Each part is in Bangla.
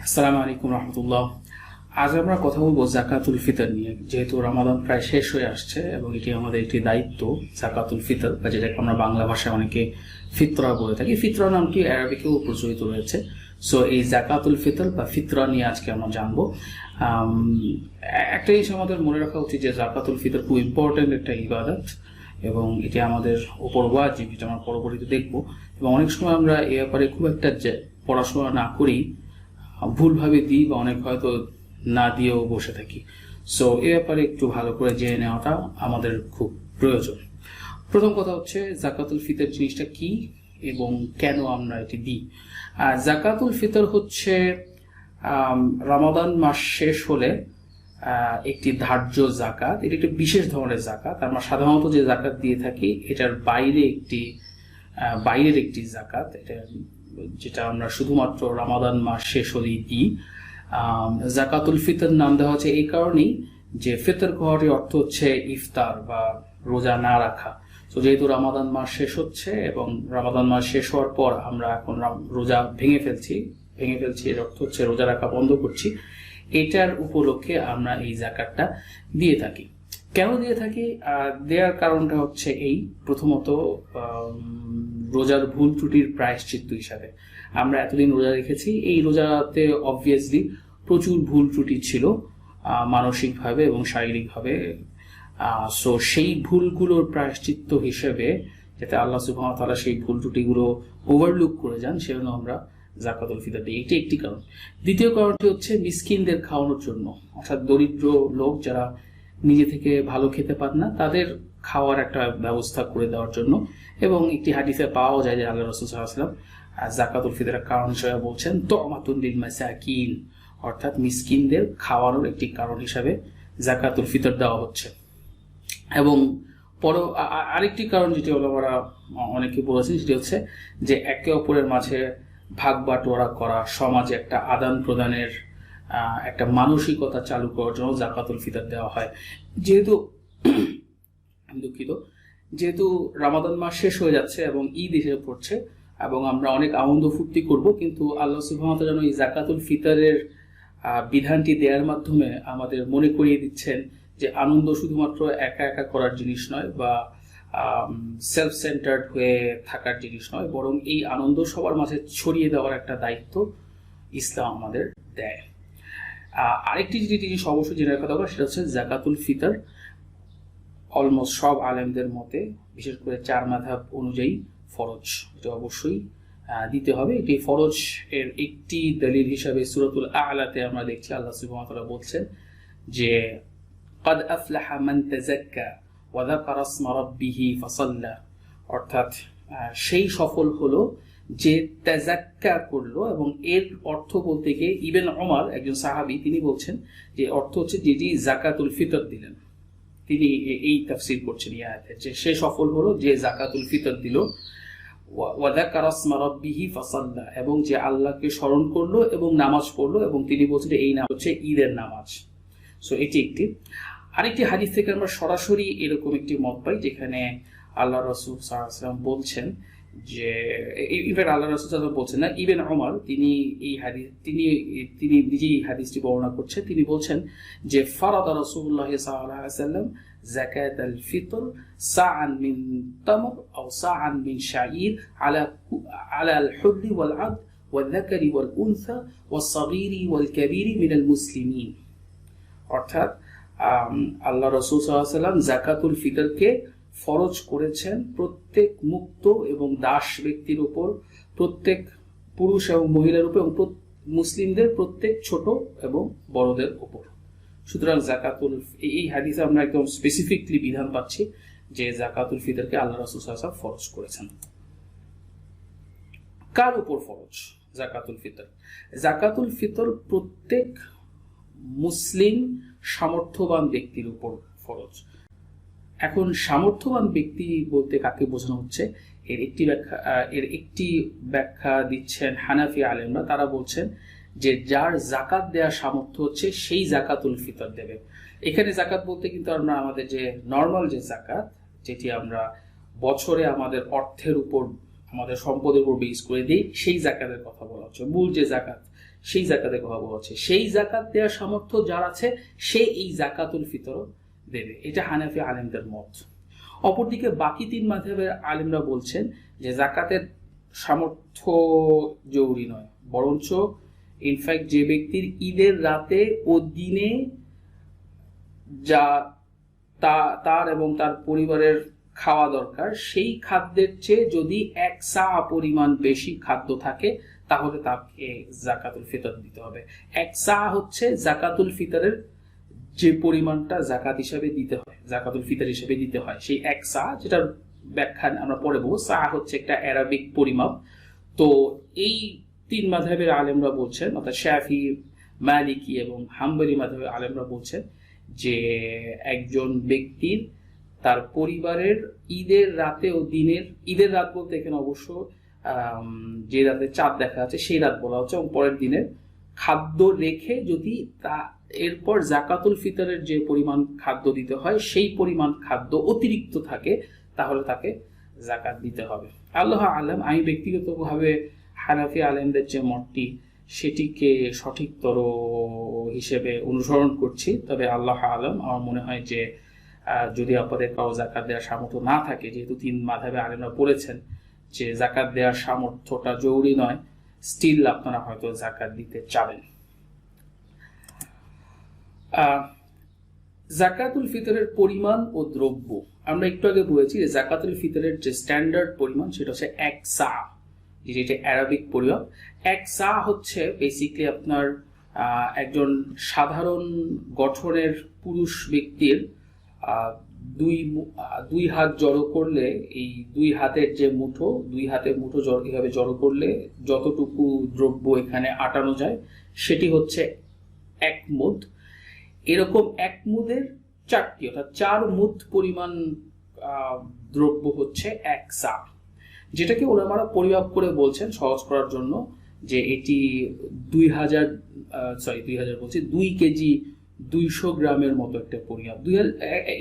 আসসালামু আলাইকুম রহমতুল্লাহ। আজ আমরা কথা বলবো জাকাতুল ফিতর নিয়ে। যেহেতু রমাদান প্রায় শেষ হয়ে আসছে এবং এটি আমাদের একটি দায়িত্ব, জাকাতুল ফিতর বা যেটাকে আমরা বাংলা ভাষায় অনেকে ফিতরা বলে থাকি। ফিতরা নামটি আরবিকেও প্রচলিত রয়েছে। সো এই জাকাতুল ফিতর বা ফিতরা নিয়ে আজকে আমরা জানবো। একটা জিনিস আমাদের মনে রাখা উচিত যে জাকাতুল ফিতর খুব ইম্পর্টেন্ট একটা ইবাদত এবং এটি আমাদের উপর ওয়াজিব, যেটা আমরা পরবর্তীতে দেখবো। এবং অনেক সময় আমরা এ ব্যাপারে খুব একটা পড়াশোনা না করেই ভুলভাবে দিই বা অনেক হয়তো না দিয়েও বসে থাকি। সো এ ব্যাপারে একটু ভালো করে জেনে নেওয়াটা আমাদের খুব প্রয়োজন। প্রথম কথা হচ্ছে জাকাতুল ফিতর জিনিসটা কি এবং কেন আমরা এটি দিই। জাকাতুল ফিতর হচ্ছে রমাদান মাস শেষ হলে একটি ধার্য জাকাত। এটি একটি বিশেষ ধরনের জাকাত। আমরা সাধারণত যে জাকাত দিয়ে থাকি এটার বাইরের একটি জাকাত, এটা যেটা আমরা শুধুমাত্র রমাদান মাস শেষ হলেই দিই। জাকাতুল ফিতর নাম দেওয়া হচ্ছে এই কারণেই যে ফিতর কথার অর্থ হচ্ছে ইফতার বা রোজা না রাখা। তো যেহেতু রমাদান মাস শেষ হচ্ছে এবং রমাদান মাস শেষ হওয়ার পর আমরা এখন রোজা ভেঙে ফেলছি, এর অর্থ হচ্ছে রোজা রাখা বন্ধ করছি। এটার উপলক্ষে আমরা এই জাকাতটা দিয়ে থাকি। কেন দিয়ে থাকি? দেওয়ার কারণটা হচ্ছে এই, প্রথমত রোজার ভুল ত্রুটির প্রায়শ্চিত্ত হিসাবে। আমরা এতদিন রোজা রেখেছি, এই রোজাতে অবভিয়াসলি প্রচুর ভুল ত্রুটি ছিল মানসিকভাবে এবং শারীরিকভাবে। সো সেই ভুলগুলোর প্রায়শ্চিত্ত হিসেবে, যাতে আল্লাহ সুবহানাহু ওয়া তাআলা সেই ভুল ত্রুটিগুলো ওভারলুক করে যান, সেজন্য আমরা জাকাতুল ফিতর দিই। এটি একটি কারণ। দ্বিতীয় কারণটি হচ্ছে মিসকিনদের খাওয়ানোর জন্য, অর্থাৎ দরিদ্র লোক যারা নিজে থেকে ভালো খেতে পারে না, তাদের খাওয়ার একটা ব্যবস্থা করে দেওয়ার জন্য। এবং একটি হাদিসে পাওয়া যায় যে আল্লাহ রাসূল সাল্লাল্লাহু আলাইহি ওয়াসাল্লাম জাকাতুল ফিতরের কারণ হিসেবে বলছেন তু'মাতুন লিল মাসাকিন, অর্থাৎ মিসকিনদের খাওয়ানোর একটি কারণ হিসাবে জাকাতুল ফিতর দেওয়া হচ্ছে। এবং আরেকটি কারণ যেটি ওলামারা অনেকে বলেছেন, সেটি হচ্ছে যে একে অপরের মাঝে ভাগ বাটোয়ারা করা, সমাজে একটা আদান প্রদানের একটা মানসিকতা চালু করার জন্য জাকাতুল ফিতর দেওয়া হয়। যেহেতু রমাদান মাস শেষ হয়ে যাচ্ছে এবং ঈদ এসে পড়ছে এবং আমরা অনেক আনন্দ ফুর্তি করব, কিন্তু আল্লাহ সুবহানাহু ওয়া তাআলা যেন এই জাকাতুল ফিতরের বিধানটি দেওয়ার মাধ্যমে আমাদের মনে করিয়ে দিচ্ছেন যে আনন্দ শুধুমাত্র একা একা করার জিনিস নয় বা সেলফ সেন্টার্ড হয়ে থাকার জিনিস নয়, বরং এই আনন্দ সবার মাঝে ছড়িয়ে দেওয়ার একটা দায়িত্ব ইসলাম আমাদের দেয়। আরেকটি জিনিস অবশ্যই জেনে রাখা দরকার, সেটা হচ্ছে জাকাতুল ফিতর অলমোস্ট সব আলেমদের মতে, বিশেষ করে 4 মাযহাব অনুযায়ী ফরজ। এটা অবশ্যই দিতে হবে। এটি ফরজ এর একটি দলিল হিসাবে সূরাতুল আ'লাতে আমরা দেখছি আল্লাহ সুবহানাহু ওয়া তাআলা বলছেন যে قد أفلح من تزكى وذكر اسم ربه فصلى, অর্থাৎ সেই সফল হলো যে তাজাক্কা করলো। এবং এর অর্থ বলতে গিয়ে ইবনে ওমর, একজন সাহাবী, তিনি বলছেন যে অর্থ হচ্ছে যেটি জাকাতুল ফিতর দিলেন। তিনি এই তাফসীর করছেন এই আয়াতের, যে সে সফল হলো যে জাকাতুল ফিতর দিল, ওয়া যাকারা ইসমা রাব্বিহি ফাসাল্লা, এবং যে আল্লাহকে স্মরণ করলো এবং নামাজ পড়লো। এবং তিনি বলছেন এই নাম হচ্ছে ঈদের নামাজ। সো এটি একটি। আরেকটি হাদিস থেকে আমরা সরাসরি এরকম একটি মত পাই, যেখানে আল্লাহ রাসূল সাল্লাল্লাহু আলাইহি ওয়াসাল্লাম বলছেন যে, ইনফ্যাক্ট আল্লাহ রাসূল সাল্লাল্লাহু আলাইহি ওয়াসাল্লাম বলছেন না, ইবনে ওমর তিনি নিজেই এই হাদিসটি বর্ণনা করছেন। তিনি বলছেন যে ফারাদা রাসূলুল্লাহ সাল্লাল্লাহু আলাইহি ওয়াসাল্লাম যাকাতাল ফিতর সাআন মিন তামর আও সাআন মিন শাঈর আলা আল হুররি ওয়াল আবদ ওয়াল যাকারি ওয়াল উনসা ওয়াস সাগীরি ওয়াল কাবীরি মিনাল মুসলিমিন। অর্থাৎ আল্লাহ রাসূল সাল্লাল্লাহু আলাইহি ওয়াসাল্লাম যাকাতুল ফিতরকে ফরজ করেছেন প্রত্যেক মুক্ত এবং দাস ব্যক্তির উপর, প্রত্যেক পুরুষ এবং মহিলার উপর, এবং মুসলিমদের প্রত্যেক ছোট এবং বড়দের উপর। সুতরাং এই হাদিসে আমরা একদম স্পেসিফিকলি বিধান পাচ্ছি যে জাকাতুল ফিতরকে আল্লাহ রাসূল সাল্লাল্লাহু আলাইহি ওয়াসাল্লাম ফরজ করেছেন। কার উপর ফরজ জাকাতুল ফিতর? জাকাতুল ফিতর প্রত্যেক মুসলিম সামর্থ্যবান ব্যক্তির উপর ফরজ। এখন সামর্থ্যবান ব্যক্তি বলতে কাকে বোঝানো হচ্ছে, এর একটি ব্যাখ্যা দিচ্ছেন হানাফি আলেমরা। তারা বলছেন যে যার জাকাত দেওয়ার সামর্থ্য হচ্ছে সেই জাকাতুল ফিতর দেবে। এখানে জাকাত বলতে কিন্তু আমরা আমাদের যে নর্মাল যে জাকাত, যেটি আমরা বছরে আমাদের অর্থের উপর, আমাদের সম্পদের উপর বেস করে দিই, সেই জাকাতের কথা বলা হচ্ছে। মূল যে জাকাত সেই জাকাতের কথা বলা হচ্ছে। সেই জাকাত দেওয়ার সামর্থ্য যার আছে সে এই জাকাতুল ফিতর দেবে, এটা হানাফি আলেমদের মত। অপরদিকে বাকি তিন মাযহাবের আলেমরা বলছেন যে জাকাতের সামর্থ্য জরুরি নয়, বরঞ্চ ইনফ্যাক্ট যে ব্যক্তির ঈদের রাতে ও দিনে যা তার এবং তার পরিবারের খাওয়া দরকার, সেই খাদ্যের চেয়ে যদি এক সা পরিমাণ বেশি খাদ্য থাকে তাহলে তাকে জাকাতুল ফিতর দিতে হবে। এক সা হচ্ছে জাকাতুল ফিতরের যে পরিমাণটা জাকাত হিসাবে দিতে হয়, জাকাতুল ফিতর হিসেবে দিতে হয়, সেই এক সা, যেটার ব্যাখ্যা আমরা পরে বলবো। সা হচ্ছে একটা অ্যারাবিক পরিমাপ। তো এই তিন মাযহাবের আলেমরা বলছেন, অর্থাৎ শাফি, মালিকি এবং হাম্বলি মাযহাবের আলেমরা বলছেন যে একজন ব্যক্তির তার পরিবারের ঈদের রাতে ও দিনের, ঈদের রাত বলতে এখানে অবশ্য যে রাতে চাঁদ দেখা আছে সেই রাত বলা হচ্ছে, এবং পরের দিনের খাদ্য রেখে যদি তা এরপর জাকাতুল ফিতরের যে পরিমাণ খাদ্য দিতে হয় সেই পরিমাণ খাদ্য অতিরিক্ত থাকে তাহলে তাকে জাকাত দিতে হবে। আল্লাহ আলম, আমি ব্যক্তিগতভাবে হানাফি আলেমদের যে মতটি সেটিকে সঠিকতর হিসেবে অনুসরণ করছি, তবে আল্লাহ আলম আমার মনে হয় যে যদি আপনাদের কারো জাকাত দেওয়ার সামর্থ্য না থাকে, যেহেতু তিন মাযহাবে আলেমরা বলেছেন যে জাকাত দেওয়ার সামর্থ্যটা জরুরি নয়, স্টিল আপনারা হয়তো জাকাত দিতে চাবেন। জাকাতুল ফিতরের পরিমাণ ও দ্রব্য, আমরা একটু আগে বলেছি যে জাকাতুল ফিতরের যে স্ট্যান্ডার্ড পরিমাণ সেটা হচ্ছে এক সা, যেটা অ্যারাবিক পরিমাপ। এক সা হচ্ছে বেসিক্যালি আপনার একজন সাধারণ গঠনের পুরুষ ব্যক্তির দুই হাত জড়ো করলে, এই দুই হাতের যে মুঠো, দুই হাতের মুঠো এভাবে জড়ো করলে যতটুকু দ্রব্য এখানে আটানো যায় সেটি হচ্ছে এক মুদ। এরকম এক মুদের চারটি, অর্থাৎ 4 মুদ পরিমাণ দ্রব্য হচ্ছে এক সা, যেটাকে ওলামারা পরিমাপ করে বলছেন সহজ করার জন্য যে এটি 2 কেজি 200 গ্রামের মতো একটা পরিমাপ।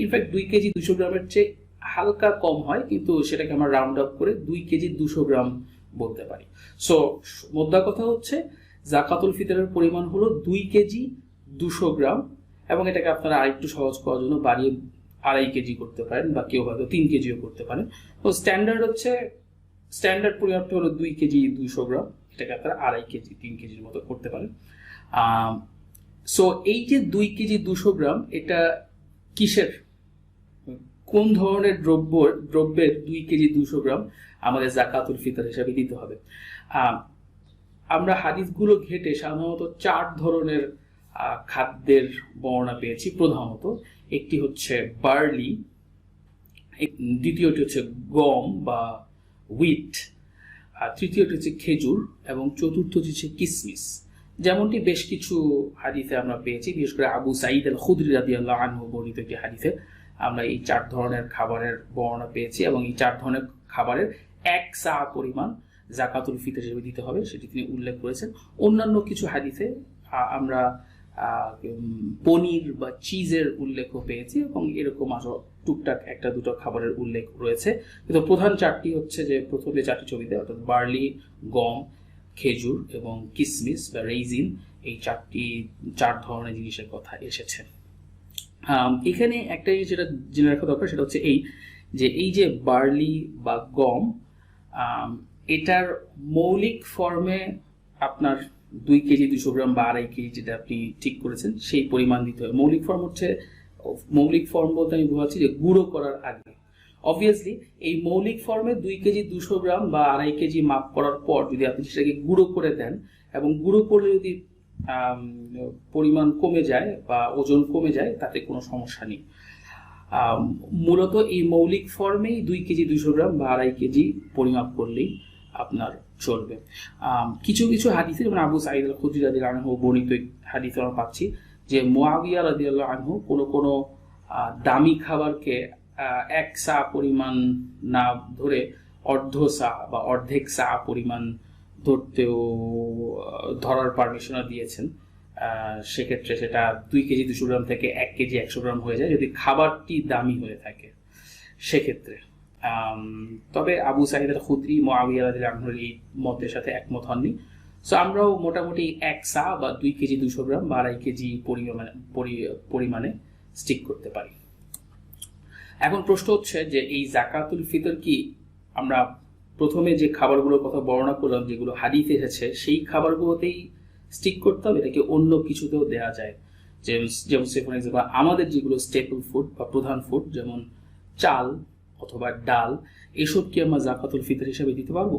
ইনফ্যাক্ট 2 কেজি 200 গ্রামের চেয়ে হালকা কম হয়, কিন্তু সেটাকে আমরা রাউন্ড আপ করে 2 কেজি 200 গ্রাম বলতে পারি। সো মোদ্দা কথা হচ্ছে জাকাতুল ফিতরের পরিমাণ হলো 2 কেজি 200 গ্রাম, এবং এটাকে আপনারা আরেকটু সহজ করার জন্য বাড়িয়ে 2.5 কেজি করতে পারেন, বা কেউ হয়তো 3 কেজিও করতে পারেন। তো স্ট্যান্ডার্ড পরিমাপটা হলো 2 কেজি 200 গ্রাম, এটাকে আপনারা 2.5 কেজি 3 কেজির মতো করতে পারেন। সো এই যে 2 কেজি 200 গ্রাম, এটা কিসের, কোন ধরনের দ্রব্যের 2 কেজি 200 গ্রাম আমাদের জাকাতুল ফিতর হিসাবে দিতে হবে? আমরা হাদিসগুলো ঘেটে সাধারণত 4 ধরনের খাদ্যের বর্ণনা পেয়েছি। প্রধানত একটি হচ্ছে বার্লি, দ্বিতীয়টি হচ্ছে গম বা হুইট, তৃতীয়টি হচ্ছে খেজুর, এবং চতুর্থটি হচ্ছে কিসমিস। যেমনটি বেশ কিছু হাদিসে আমরা পেয়েছি, বিশেষ করে আবু সাঈদ আল খুদরি রাদিয়াল্লাহু আনহু বর্ণিত একটি হাদিসে আমরা এই 4 ধরনের খাবারের বর্ণনা পেয়েছি, এবং এই 4 ধরনের খাবারের এক সা পরিমাণ জাকাতুল ফিতর হিসেবে দিতে হবে সেটি তিনি উল্লেখ করেছেন। অন্যান্য কিছু হাদিসে আমরা পনির বা চিজের উল্লেখও পেয়েছি, এবং এরকম আরো টুকটাক একটা দুটো খাবারের উল্লেখ রয়েছে। কিন্তু প্রধান 4টি হচ্ছে যে প্রথম যে 4টি ছবিতে, অর্থাৎ বার্লি, গম, খেজুর এবং কিসমিস বা রেইজিন, এই 4 ধরনের জিনিসের কথা এসেছে। এখানে একটা জিনিস যেটা জেনে রাখা দরকার সেটা হচ্ছে এই যে বার্লি বা গম, এটার মৌলিক ফর্মে আপনার 2 কেজি 200 গ্রাম বা 2.5 কেজি যেটা আপনি ঠিক করেছেন সেই পরিমাণ দিতে হবে। মৌলিক ফর্ম বলতে আমি বোঝাচ্ছি যে গুঁড়ো করার আগে। অবভিয়াসলি এই মৌলিক ফর্মে 2 কেজি 200 গ্রাম বা 2.5 কেজি মাপ করার পর যদি আপনি সেটাকে গুঁড়ো করে দেন, এবং গুঁড়ো করলে যদি পরিমাণ কমে যায় বা ওজন কমে যায় তাতে কোনো সমস্যা নেই। মূলত এই মৌলিক ফর্মেই 2 কেজি 200 গ্রাম বা 2.5 কেজি পরিমাপ করলেই আপনার চলবে। কিছু কিছু হাদিসে, যেমন আবু সাঈদ আল খুদরি রাদিয়াল্লাহু আনহু বর্ণিত হাদিসে আমরা পাচ্ছি যে মুআবিয়া রাদিয়াল্লাহু আনহু কোনো দামি খাবারকে 1 সা পরিমাণ না ধরে অর্ধ সা বা অর্ধেক সা পরিমাণ ধরার পারমিশন দিয়েছেন। সেক্ষেত্রে সেটা 2 কেজি 200 গ্রাম থেকে 1 কেজি 100 গ্রাম হয়ে যায় যদি খাবারটি দামি হয়ে থাকে সেক্ষেত্রে। তবে আবু সাঈদ আল খুদরি মুআবিয়া রাদিয়াল্লাহু আনহুর এই মতের সাথে একমত হননি। সো আমরাও মোটামুটি 1 সা বা 2 কেজি 200 গ্রাম বা 2.5 কেজি পরিমাণে স্টিক করতে পারি। এখন প্রশ্ন হচ্ছে যে এই জাকাতুল ফিতর কি আমরা প্রথমে যে খাবারগুলোর কথা বর্ণনা করলাম যেগুলো হাদিসে এসেছে সেই খাবারগুলোতেই স্টিক করতে হবে, এটাকে অন্য কিছুতেও দেওয়া যায়? যেমন ফর এক্সাম্পল আমাদের যেগুলো স্টেপল ফুড বা প্রধান ফুড যেমন চাল অথবা ডাল, এসব কি আমরা জাকাতুল ফিতর হিসেবে দিতে পারবো?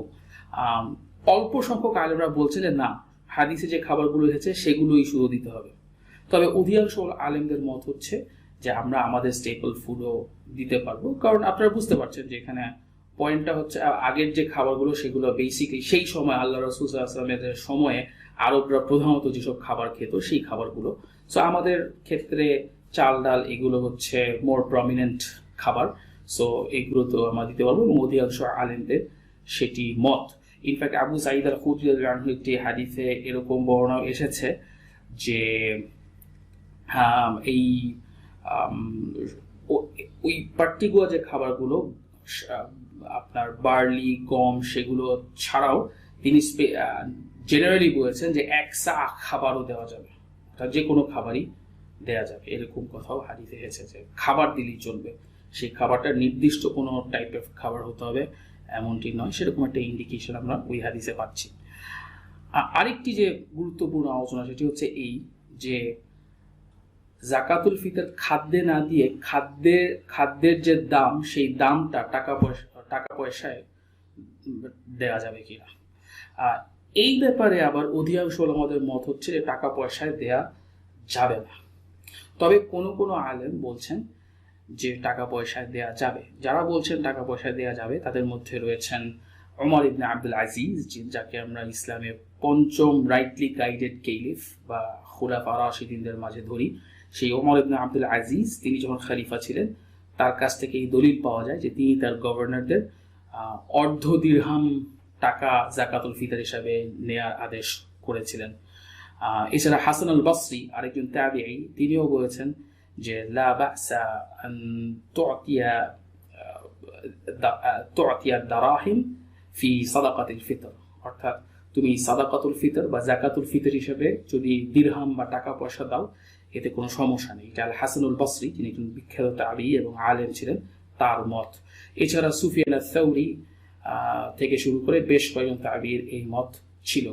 অল্প সংখ্যক আলেমরা বলছেন যে না, হাদিসে যে খাবারগুলো এসেছে সেগুলোই শুধু দিতে হবে। তবে অধিকাংশ আলেমদের মত হচ্ছে যে আমরা আমাদের স্টেপল ফুডও দিতে পারবো, কারণ আপনারা বুঝতে পারছেন যে এখানে পয়েন্টটা হচ্ছে আগের যে খাবারগুলো সেগুলো বেসিকলি সেই সময় আল্লাহ রাসূল সাল্লাল্লাহু আলাইহি ওয়াসাল্লামের সময়ে আরবরা প্রধানত যেসব খাবার খেত সেই খাবারগুলো। সো আমাদের ক্ষেত্রে চাল ডাল এগুলো হচ্ছে মোর প্রমিনেন্ট খাবার, সো এগুলো তো আমরা দিতে পারবো এবং অধিকাংশ আলেমদের সেটি মত। ইনফ্যাক্ট আবু সাঈদ আল খুদরি রাদিয়াল্লাহু আনহু একটি হাদিসে এরকম বর্ণনা এসেছে যে এই ওই পার্টিকুলার যে খাবারগুলো আপনার বার্লি গম সেগুলো ছাড়াও তিনি জেনারেলি বলেছেন যে 1 সা খাবারও দেওয়া যাবে, যে কোনো খাবারই দেওয়া যাবে, এরকম কথাও হাদিসে এসেছে যে খাবার দিলেই চলবে। সেই খাবারটা নির্দিষ্ট কোনো টাইপের খাবার হতে হবে এমনটি নয়, সেরকম একটা ইন্ডিকেশন আমরা ওই হাদিসে পাচ্ছি। আরেকটি যে গুরুত্বপূর্ণ আলোচনা সেটি হচ্ছে এই যে জাকাতুল ফিতর খাদ্যে না দিয়ে খাদ্যের যে দাম সেই দামটা টাকা পয়সায় দেওয়া যাবে কিনা। এই ব্যাপারে আবার অধিকাংশ ওলামাদের মত হচ্ছে যে টাকা পয়সায় দেয়া যাবে না, তবে কোনো আলেম বলছেন যে টাকা পয়সায় দেয়া যাবে। যারা বলছেন টাকা পয়সায় দেয়া যাবে তাদের মধ্যে রয়েছেন ওমর ইবনে আব্দুল আজিজ, যাকে আমরা ইসলামের পঞ্চম রাইটলি গাইডেড কেলিফ বা খুলাফা রাশিদিনদের মাঝে ধরি। সেই ওমর ইবনে আব্দুল আজিজ তিনি যখন খলিফা ছিলেন তার কাছ থেকে এই দলিল পাওয়া যায় যে তিনি তার গভর্নরদের অর্ধ দিরহাম টাকা জাকাতুল ফিতর হিসাবে নেয়ার আদেশ করেছিলেন। এছাড়া হাসান আল বসরি আরেকজন তাবিঈ, তিনিও বলেছেন যে লা বাসা আন তু'তিয়া দারাহিম ফি সাদাকাতিল ফিতর, অর্থাৎ তুমি সাদাকাতুল ফিতর বা জাকাতুল ফিতর হিসেবে যদি দিরহাম বা টাকা পয়সা দাও এতে কোনো সমস্যা নেই। এটা আল হাসানুল বসরি, তিনি একজন বিখ্যাত তাবী এবং আলেম ছিলেন, তার মত। এছাড়া সুফিয়ান আস-সাউরি থেকে শুরু করে বেশ কয়েকজন তাবীর এই মত ছিল।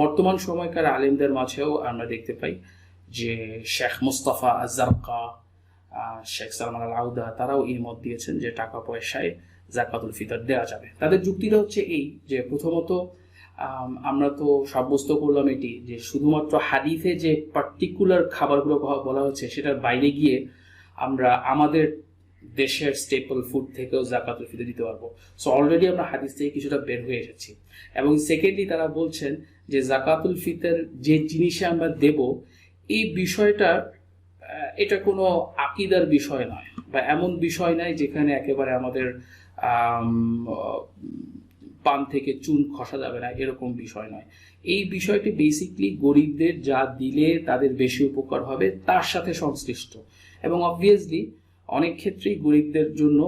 বর্তমান সময়কার আলেমদের মাঝেও আমরা দেখতে পাই যে শেখ মুস্তাফা আজ-জারকা, শেখ সালমান আল আউদা, তারাও এই মত দিয়েছেন যে টাকা পয়সায় জাকাতুল ফিতর দেওয়া যাবে। তাদের যুক্তিটা হচ্ছে এই যে প্রথমত আমরা তো সাব্যস্ত করলাম এটি যে শুধুমাত্র হাদিসে যে পার্টিকুলার খাবারগুলো বলা হচ্ছে সেটার বাইরে গিয়ে আমরা আমাদের দেশের স্টেপল ফুড থেকেও জাকাতুল ফিতর দিতে পারবো। সো অলরেডি আমরা হাদিস থেকে কিছুটা বের হয়ে এসেছি। এবং সেকেন্ডলি তারা বলছেন যে জাকাতুল ফিতর যে জিনিসে আমরা দেব এই বিষয়টা এটা কোনো আকীদার বিষয় নয় বা এমন বিষয় নয় যেখানে একেবারে আমাদের পান থেকে চুন খসা যাবে না, এরকম বিষয় নয়। এই বিষয়টি বেসিকলি গরিবদের যা দিলে তাদের বেশি উপকার হবে তার সাথে সংশ্লিষ্ট, এবং অবভিয়াসলি অনেক ক্ষেত্রেই গরিবদের জন্য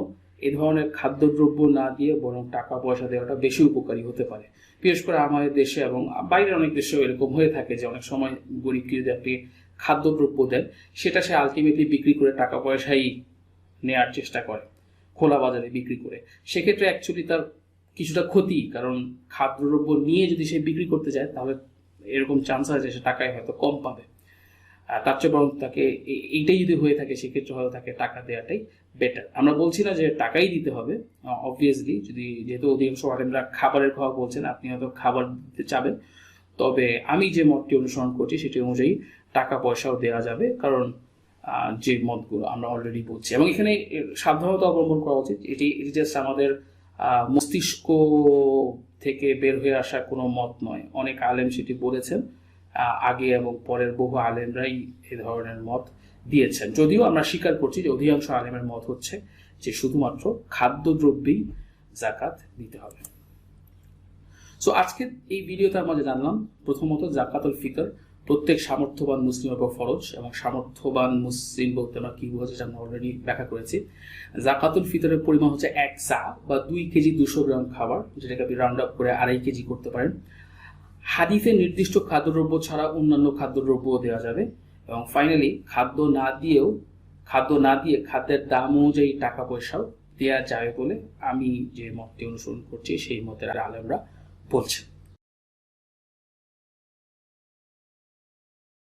এ ধরনের খাদ্যদ্রব্য না দিয়ে বরং টাকা পয়সা দেওয়াটা বেশি উপকারী হতে পারে। বিশেষ করে আমাদের দেশে এবং বাইরের অনেক দেশেও এরকম হয়ে থাকে যে অনেক সময় গরিবকে যদি আপনি খাদ্যদ্রব্য দেন সেটা সে আলটিমেটলি বিক্রি করে টাকা পয়সাই নেয়ার চেষ্টা করে খোলা বাজারে বিক্রি করে। সেক্ষেত্রে অ্যাকচুয়ালি তার কিছুটা ক্ষতি, কারণ খাদ্যদ্রব্য নিয়ে যদি সে বিক্রি করতে যায় তাহলে এরকম চান্স আছে যে সে টাকায় হয়তো কম পাবে। তার চেয়ে বরং তাকে এইটাই যদি হয়ে থাকে সেক্ষেত্রে হয়তো তাকে টাকা দেওয়াটাই বেটার। আমরা বলছি না যে টাকাই দিতে হবে, অবভিয়াসলি যেহেতু অধিকাংশ আলেমরা খাবারের কথা বলছেন আপনি হয়তো খাবার দিতে চাবেন, তবে আমি যে মতটি অনুসরণ করছি সেটি অনুযায়ী টাকা পয়সাও দেওয়া যাবে, কারণ যে মতগুলো আমরা অলরেডি বলছি। এবং এখানে সাবধানতা অবলম্বন করা উচিত, এটি জাস্ট আমাদের মস্তিষ্ক থেকে বের হয়ে আসা কোনো মত নয়। অনেক আলেম সেটি বলেছেন, আগে এবং পরের বহু আলেমরাই এ ধরনের মত দিয়েছেন। যদিও আমরা স্বীকার করছি যে অধিকাংশ আলেমের মত হচ্ছে যে শুধুমাত্র খাদ্যদ্রব্যেই জাকাত দিতে হবে। সো আজকে এই ভিডিওতে আমরা জানলাম প্রথমত জাকাতুল ফিতর প্রত্যেক সামর্থ্যবান মুসলিমের উপর ফরজ, এবং সামর্থ্যবান মুসলিম বলতে আমরা কি বোঝাচ্ছি সেটা আমরা অলরেডি ব্যাখ্যা করেছি। জাকাতুল ফিতরের পরিমাণ হচ্ছে 1 সা বা 2 কেজি 200 গ্রাম খাবার, যেটাকে আপনি রাউন্ড আপ করে 2.5 কেজি করতে পারেন। হাদিসে নির্দিষ্ট খাদ্যদ্রব্য ছাড়া অন্যান্য খাদ্যদ্রব্যও দেওয়া যাবে। এবং ফাইনালি খাদ্য না দিয়ে খাদ্যের দাম অনুযায়ী টাকা পয়সাও দেওয়া যাবে বলে আমি যে মতটি অনুসরণ করছি সেই মতের আলেমরা বলছেন।